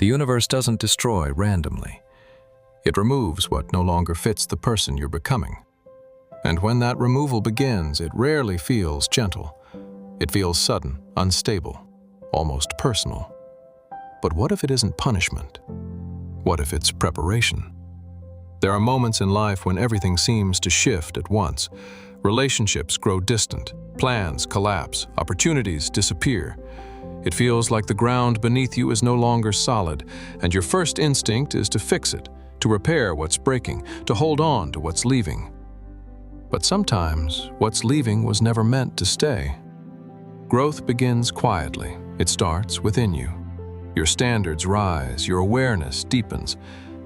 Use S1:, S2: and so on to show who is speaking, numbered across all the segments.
S1: The universe doesn't destroy randomly. It removes what no longer fits the person you're becoming. And when that removal begins, it rarely feels gentle. It feels sudden, unstable, almost personal. But what if it isn't punishment? What if it's preparation? There are moments in life when everything seems to shift at once. Relationships grow distant, plans collapse, opportunities disappear. It feels like the ground beneath you is no longer solid, and your first instinct is to fix it, to repair what's breaking, to hold on to what's leaving. But sometimes, what's leaving was never meant to stay. Growth begins quietly. It starts within you. Your standards rise, your awareness deepens,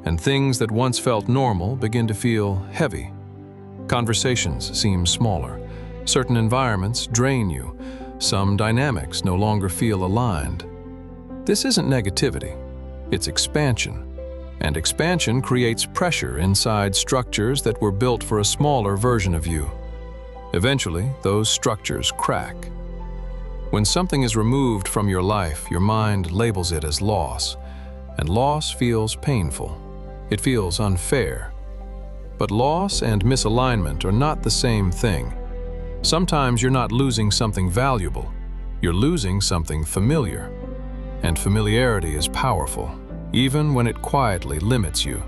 S1: and things that once felt normal begin to feel heavy. Conversations seem smaller. Certain environments drain you. Some dynamics no longer feel aligned. This isn't negativity, it's expansion. And expansion creates pressure inside structures that were built for a smaller version of you. Eventually, those structures crack. When something is removed from your life, your mind labels it as loss, and loss feels painful. It feels unfair. But loss and misalignment are not the same thing. Sometimes you're not losing something valuable, you're losing something familiar. And familiarity is powerful, even when it quietly limits you.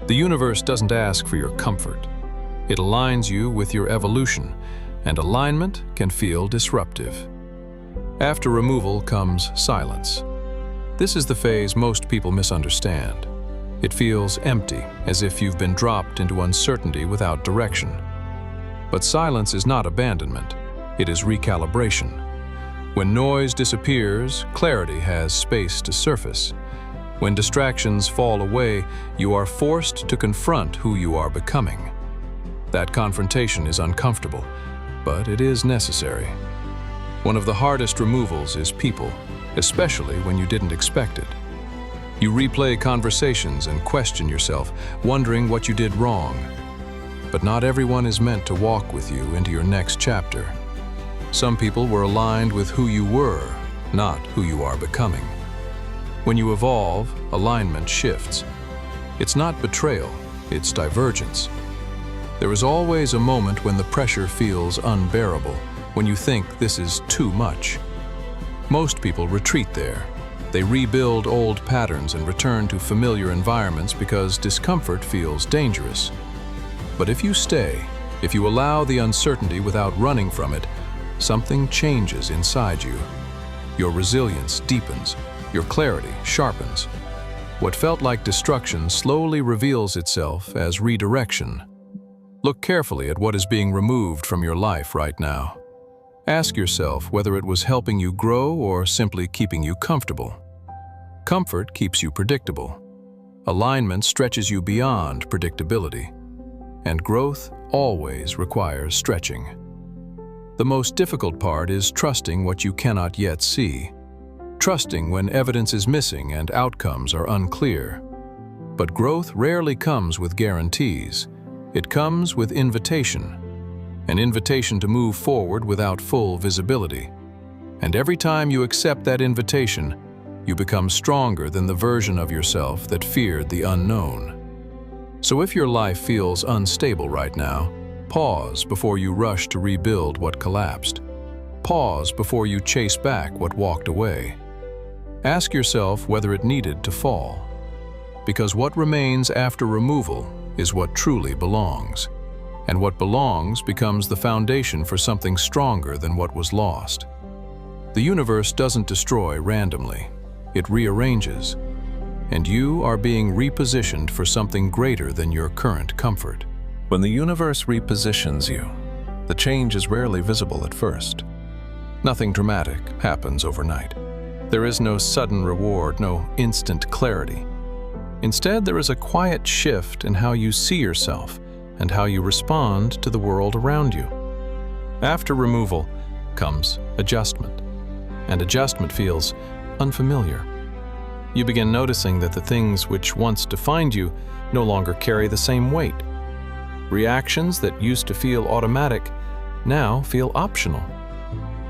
S1: The universe doesn't ask for your comfort. It aligns you with your evolution, and alignment can feel disruptive. After removal comes silence. This is the phase most people misunderstand. It feels empty, as if you've been dropped into uncertainty without direction. But silence is not abandonment, it is recalibration. When noise disappears, clarity has space to surface. When distractions fall away, you are forced to confront who you are becoming. That confrontation is uncomfortable, but it is necessary. One of the hardest removals is people, especially when you didn't expect it. You replay conversations and question yourself, wondering what you did wrong. But not everyone is meant to walk with you into your next chapter. Some people were aligned with who you were, not who you are becoming. When you evolve, alignment shifts. It's not betrayal, it's divergence. There is always a moment when the pressure feels unbearable, when you think this is too much. Most people retreat there. They rebuild old patterns and return to familiar environments because discomfort feels dangerous. But if you stay, if you allow the uncertainty without running from it, something changes inside you. Your resilience deepens, your clarity sharpens. What felt like destruction slowly reveals itself as redirection. Look carefully at what is being removed from your life right now. Ask yourself whether it was helping you grow or simply keeping you comfortable. Comfort keeps you predictable. Alignment stretches you beyond predictability. And growth always requires stretching. The most difficult part is trusting what you cannot yet see. Trusting when evidence is missing and outcomes are unclear. But growth rarely comes with guarantees. It comes with invitation. An invitation to move forward without full visibility. And every time you accept that invitation, you become stronger than the version of yourself that feared the unknown. So if your life feels unstable right now, pause before you rush to rebuild what collapsed. Pause before you chase back what walked away. Ask yourself whether it needed to fall. Because what remains after removal is what truly belongs. And what belongs becomes the foundation for something stronger than what was lost. The universe doesn't destroy randomly. It rearranges. And you are being repositioned for something greater than your current comfort. When the universe repositions you, the change is rarely visible at first. Nothing dramatic happens overnight. There is no sudden reward, no instant clarity. Instead, there is a quiet shift in how you see yourself and how you respond to the world around you. After removal comes adjustment, and adjustment feels unfamiliar. You begin noticing that the things which once defined you no longer carry the same weight. Reactions that used to feel automatic now feel optional.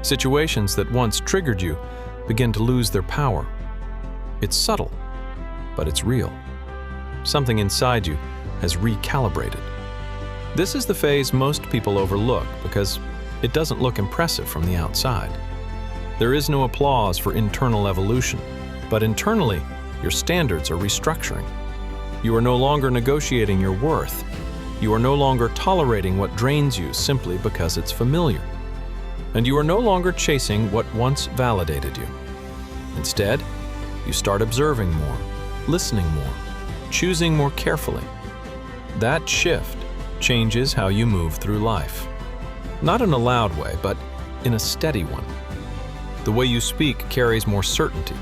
S1: Situations that once triggered you begin to lose their power. It's subtle, but it's real. Something inside you has recalibrated. This is the phase most people overlook because it doesn't look impressive from the outside. There is no applause for internal evolution, but internally, your standards are restructuring. You are no longer negotiating your worth. You are no longer tolerating what drains you simply because it's familiar. And you are no longer chasing what once validated you. Instead, you start observing more, listening more, choosing more carefully. That shift changes how you move through life. Not in a loud way, but in a steady one. The way you speak carries more certainty.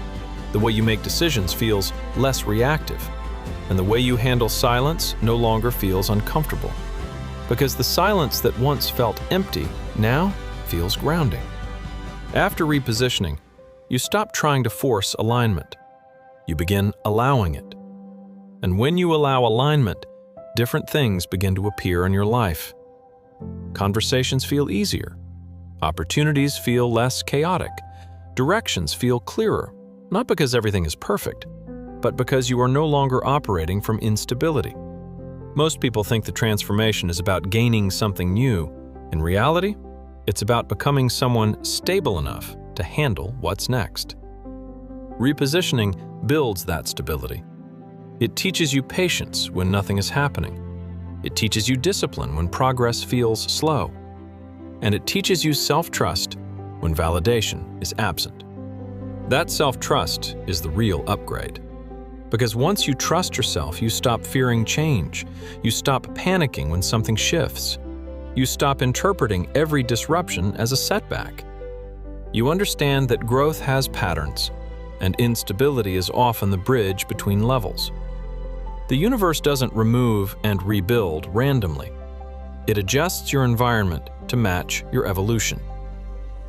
S1: The way you make decisions feels less reactive. And the way you handle silence no longer feels uncomfortable. Because the silence that once felt empty now feels grounding. After repositioning, you stop trying to force alignment. You begin allowing it. And when you allow alignment, different things begin to appear in your life. Conversations feel easier. Opportunities feel less chaotic. Directions feel clearer, not because everything is perfect, but because you are no longer operating from instability. Most people think the transformation is about gaining something new. In reality, it's about becoming someone stable enough to handle what's next. Repositioning builds that stability. It teaches you patience when nothing is happening. It teaches you discipline when progress feels slow. And it teaches you self-trust when validation is absent. That self-trust is the real upgrade. Because once you trust yourself, you stop fearing change. You stop panicking when something shifts. You stop interpreting every disruption as a setback. You understand that growth has patterns, and instability is often the bridge between levels. The universe doesn't remove and rebuild randomly. It adjusts your environment to match your evolution.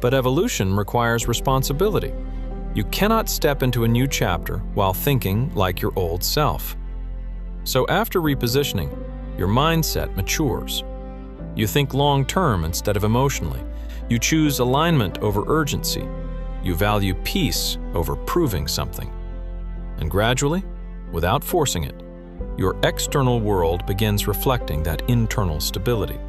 S1: But evolution requires responsibility. You cannot step into a new chapter while thinking like your old self. So after repositioning, your mindset matures. You think long-term instead of emotionally. You choose alignment over urgency. You value peace over proving something. And gradually, without forcing it, your external world begins reflecting that internal stability.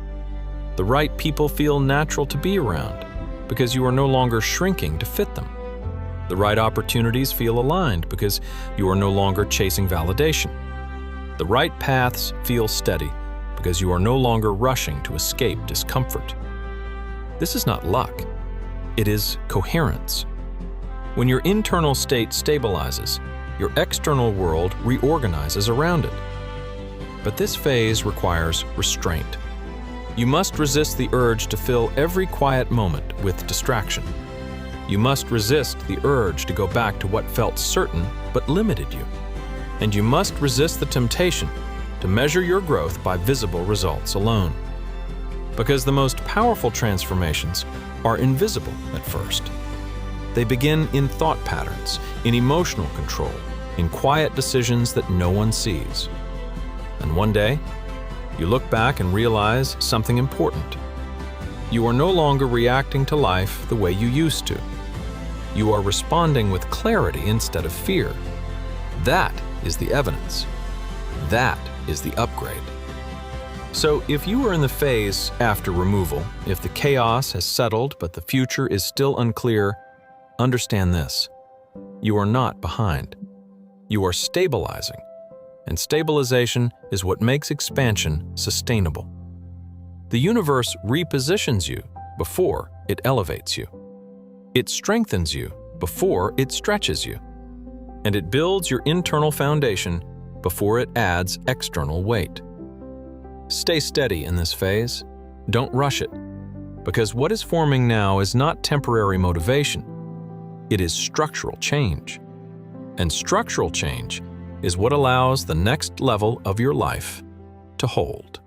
S1: The right people feel natural to be around because you are no longer shrinking to fit them. The right opportunities feel aligned because you are no longer chasing validation. The right paths feel steady because you are no longer rushing to escape discomfort. This is not luck. It is coherence. When your internal state stabilizes, your external world reorganizes around it. But this phase requires restraint. You must resist the urge to fill every quiet moment with distraction. You must resist the urge to go back to what felt certain but limited you. And you must resist the temptation to measure your growth by visible results alone. Because the most powerful transformations are invisible at first. They begin in thought patterns, in emotional control, in quiet decisions that no one sees. And one day, you look back and realize something important. You are no longer reacting to life the way you used to. You are responding with clarity instead of fear. That is the evidence. That is the upgrade. So if you are in the phase after removal, if the chaos has settled but the future is still unclear, understand this. You are not behind. You are stabilizing. And stabilization is what makes expansion sustainable. The universe repositions you before it elevates you. It strengthens you before it stretches you. And it builds your internal foundation before it adds external weight. Stay steady in this phase. Don't rush it. Because what is forming now is not temporary motivation. It is structural change. And structural change is what allows the next level of your life to hold.